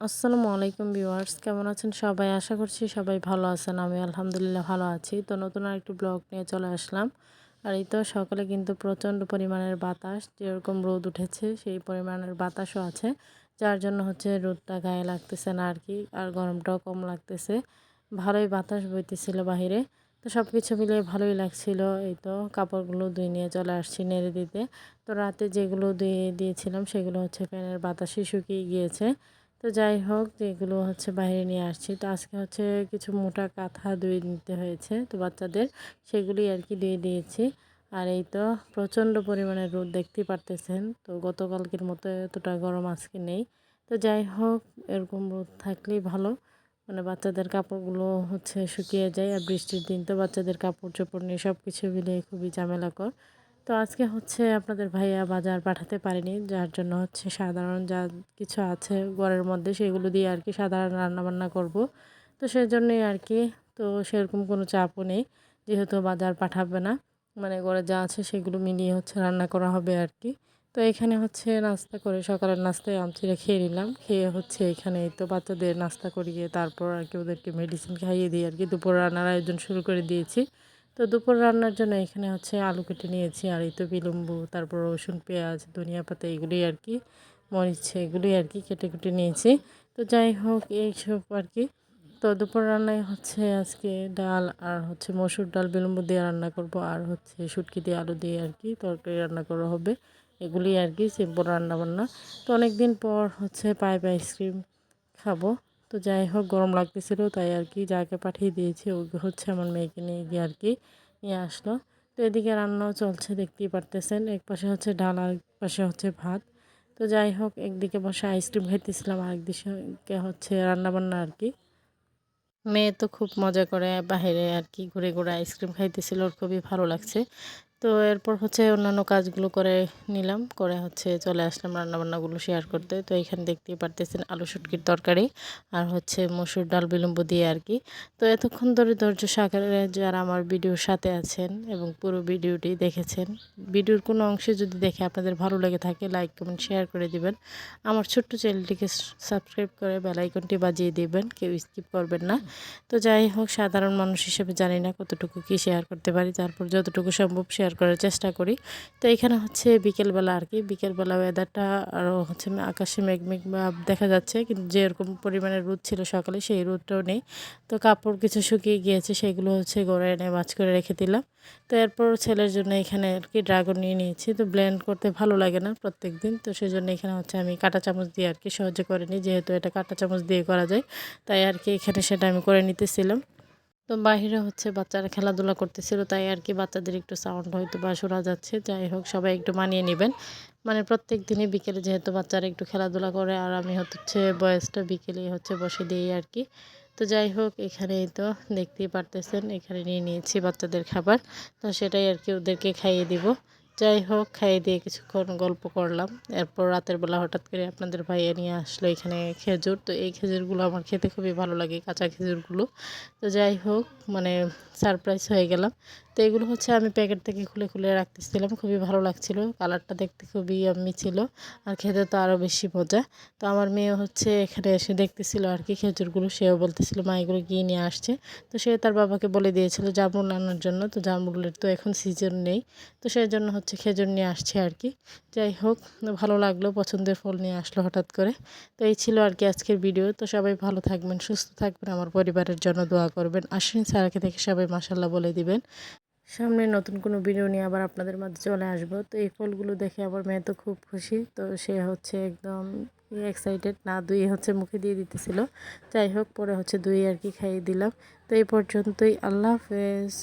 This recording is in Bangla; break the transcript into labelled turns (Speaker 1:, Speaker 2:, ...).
Speaker 1: আসসালামু আলাইকুম ভিউয়ার্স, কেমন আছেন সবাই? আশা করছি সবাই ভালো আছেন। আমি আলহামদুলিল্লাহ ভালো আছি। তো নতুন আরেকটি ব্লগ নিয়ে চলে আসলাম। আর এই তো সকালে কিন্তু প্রচণ্ড পরিমাণের বাতাস, যেরকম রোদ উঠেছে সেই পরিমাণের বাতাসও আছে, যার জন্য হচ্ছে রোদটা গায়ে লাগতেছে না আর কি, আর গরমটাও কম লাগতেছে। ভালোই বাতাস বইতেছিল বাহিরে। তো সব কিছু মিলিয়ে ভালোই লাগছিল। এই তো কাপড়গুলো ধুয়ে নিয়ে চলে আসছি নেড়ে দিতে। তো রাতে যেগুলো ধুয়ে দিয়েছিলাম সেগুলো হচ্ছে ফ্যানের বাতাসে শুকিয়ে গিয়েছে। তো যাই হোক, যেগুলো হচ্ছে বাইরে নিয়ে আসছি, তো আজকে হচ্ছে কিছু মোটা কাঁথা ধুয়ে নিতে হয়েছে তো বাচ্চাদের, সেগুলি আর কি ধুয়ে দিয়েছি। আর এই তো প্রচণ্ড পরিমাণে রোদ দেখতেই পারতেছেন। তো গতকালকের মতো এতটা গরম আজকে নেই। তো যাই হোক, এরকম রোদ থাকলেই ভালো, মানে বাচ্চাদের কাপড়গুলো হচ্ছে শুকিয়ে যায়। আর বৃষ্টির দিন তো বাচ্চাদের কাপড় চোপড় নিয়ে সব কিছু মিলিয়ে খুবই ঝামেলাকর। তো আজকে হচ্ছে আপনাদের ভাইয়া বাজার পাঠাতে পারেনি, যার জন্য হচ্ছে সাধারণ যা কিছু আছে ঘরের মধ্যে সেগুলো দিয়ে আর কি সাধারণ রান্নাবান্না করব। তো সেজন্যই আর কি, তো সেরকম কোনো চাপও নেই, যেহেতু বাজার পাঠাবে না, মানে ঘরে যা আছে সেগুলো মিলিয়ে হচ্ছে রান্না করা হবে আর কি। তো এখানে হচ্ছে নাস্তা করে সকালের নাস্তায় আম চিড়ে খেয়ে নিলাম। খেয়ে হচ্ছে এখানে এই তো বাচ্চাদের নাস্তা করিয়ে তারপর আর কি ওদেরকে মেডিসিন খাইয়ে দিয়ে আর কি দুপুর রান্নার আয়োজন শুরু করে দিয়েছি। তো দুপুর রান্নার জন্য এখানে হচ্ছে আলু কেটে নিয়েছি, আর এই তো বিলম্বু, তারপর রসুন, পেঁয়াজ, ধনিয়া পাতা, এগুলি আর কি, মরিচ, এগুলি আর কি কেটে কুটে নিয়েছি। তো যাই হোক, এইসব আর কি। তো দুপুর রান্নায় হচ্ছে আজকে ডাল আর হচ্ছে মসুর ডাল বিলম্বু দিয়ে রান্না করব, আর হচ্ছে শুটকি দিয়ে আলু দিয়ে আর কি তরকারি রান্না করা হবে। এগুলি আর কি সিম্পল রান্না বান্না। তো অনেক দিন পর হচ্ছে পাইপ আইসক্রিম খাবো। তো যাই হোক, গরম লাগতেছিল তাই আর কি যাকে পাঠিয়ে দিয়েছি ও হচ্ছে আমার মেয়েকে নিয়ে গিয়ে আর কি নিয়ে আসলো। তো এদিকে রান্নাও চলছে, দেখতেই পারতেছেন। এক পাশে হচ্ছে ডাল আর এক পাশে হচ্ছে ভাত। তো যাই হোক, একদিকে বসে আইসক্রিম খাইতেছিলাম, আরেকদিকে হচ্ছে রান্নাবান্না আর কি। মেয়ে তো খুব মজা করে বাইরে আর কি ঘুরে ঘুরে আইসক্রিম খাইতেছিল, ওর খুবই ভালো লাগছে। তো এরপর হচ্ছে অন্যান্য কাজগুলো করে নিলাম, করে হচ্ছে চলে আসলাম রান্নাবান্নাগুলো শেয়ার করতে। তো এখানে দেখতেই পারতেছেন আলু শুটকির তরকারি আর হচ্ছে মসুর ডাল বিলম্ব দিয়ে আর কি। তো এতক্ষণ ধরে ধৈর্য সহকারে যারা আমার ভিডিওর সাথে আছেন এবং পুরো ভিডিওটি দেখেছেন, ভিডিওর কোনো অংশে যদি দেখে আপনাদের ভালো লেগে থাকে, লাইক কমেন্ট শেয়ার করে দিবেন। আমার ছোট্ট চ্যানেলটিকে সাবস্ক্রাইব করে বেল আইকনটি বাজিয়ে দিবেন, কেউ স্কিপ করবেন না। তো যাই হোক, সাধারণ মানুষ হিসেবে জানি না কতটুকু কি শেয়ার করতে পারি, তারপর যতটুকু সম্ভব শেয়ার করার চেষ্টা করি। তো এখানে হচ্ছে বিকেলবেলা আর কি, বিকেলবেলা ওয়েদারটা আরও হচ্ছে আকাশে মেঘমেঘ ভাব দেখা যাচ্ছে, কিন্তু যেরকম পরিমাণে রোদ ছিল সকালে সেই রোদটাও নেই। তো কাপড় কিছু শুকিয়ে গিয়েছে, সেগুলো হচ্ছে গড়ে এনে ভাঁজ করে রেখে দিলাম। তো এরপর ছেলের জন্য এখানে আর কি ড্রাগন নিয়ে নিয়েছি। তো ব্লেন্ড করতে ভালো লাগে না প্রত্যেক দিন, তো সেজন্য এখানে হচ্ছে আমি কাঁটা চামচ দিয়ে আর কি সহজে করে নিই, যেহেতু এটা কাঁটা চামচ দিয়ে করা যায়, তাই আর কি এখানে সেটা আমি করে নিতেছিলাম। তো বাহিরে হচ্ছে বাচ্চারা খেলাধুলা করতেছিল, তাই আর কি বাচ্চাদের একটু সাউন্ড হয়তো বা শোনা যাচ্ছে। যাই হোক, সবাই একটু মানিয়ে নেবেন। মানে প্রত্যেক দিনই বিকেলে যেহেতু বাচ্চারা একটু খেলাধুলা করে, আর আমি হচ্ছে বয়সটা বিকেলেই হচ্ছে বসে দিই আর কি। তো যাই হোক, এখানেই তো দেখতেই পারতেছেন, এখানে নিয়ে নিয়েছি বাচ্চাদের খাবার। তো সেটাই আর কি ওদেরকে খাইয়ে দিব। যাই হোক, খাইয়ে দিয়ে কিছুক্ষণ গল্প করলাম। এরপর রাতের বেলা হঠাৎ করে আপনাদের ভাইয়া নিয়ে আসলো এখানে খেজুর। তো এই খেজুরগুলো আমার খেতে খুবই ভালো লাগে, কাঁচা খেজুরগুলো। তো যাই হোক, মানে সারপ্রাইজ হয়ে গেলাম। তো এগুলো হচ্ছে আমি প্যাকেট থেকে খুলে খুলে রাখতেছিলাম, খুবই ভালো লাগছিল, কালারটা দেখতে খুবই ইয়াম্মি ছিল, আর খেতে তো আরও বেশি মজা। তো আমার মেয়ে হচ্ছে এখানে এসে দেখতেছিল আর কি খেজুরগুলো, সেও বলতেছিল মা এগুলো গিয়ে নিয়ে আসছে। তো সে তার বাবাকে বলে দিয়েছিল জামরুল আনার জন্য, তো জামরুলের তো এখন সিজন নেই, তো সেই জন্য হচ্ছে খেজুর নিয়ে আসছে আর কি। যাই হোক, ভালো লাগলো, পছন্দের ফল নিয়ে আসলো হঠাৎ করে। তো এই ছিল আর কি আজকের ভিডিও। তো সবাই ভালো থাকবেন, সুস্থ থাকবেন, আমার পরিবারের জন্য দোয়া করবেন। আশ্বিন স্যারকে দেখে সবাই মাশাল্লাহ বলে দিবেন। সামনে নতুন কোনো ভিডিও নিয়ে আবার আপনাদের মাঝে চলে আসবো। তো এই ফলগুলো দেখে আবার মেয়ে তো খুব খুশি, তো সে হচ্ছে একদম এক্সাইটেড, না দুই হচ্ছে মুখে দিয়ে দিতেছিল। যাই হোক, পরে হচ্ছে দুই আর কি খাইয়ে দিলাম। তো এই পর্যন্তই, আল্লাহ হাফেজ।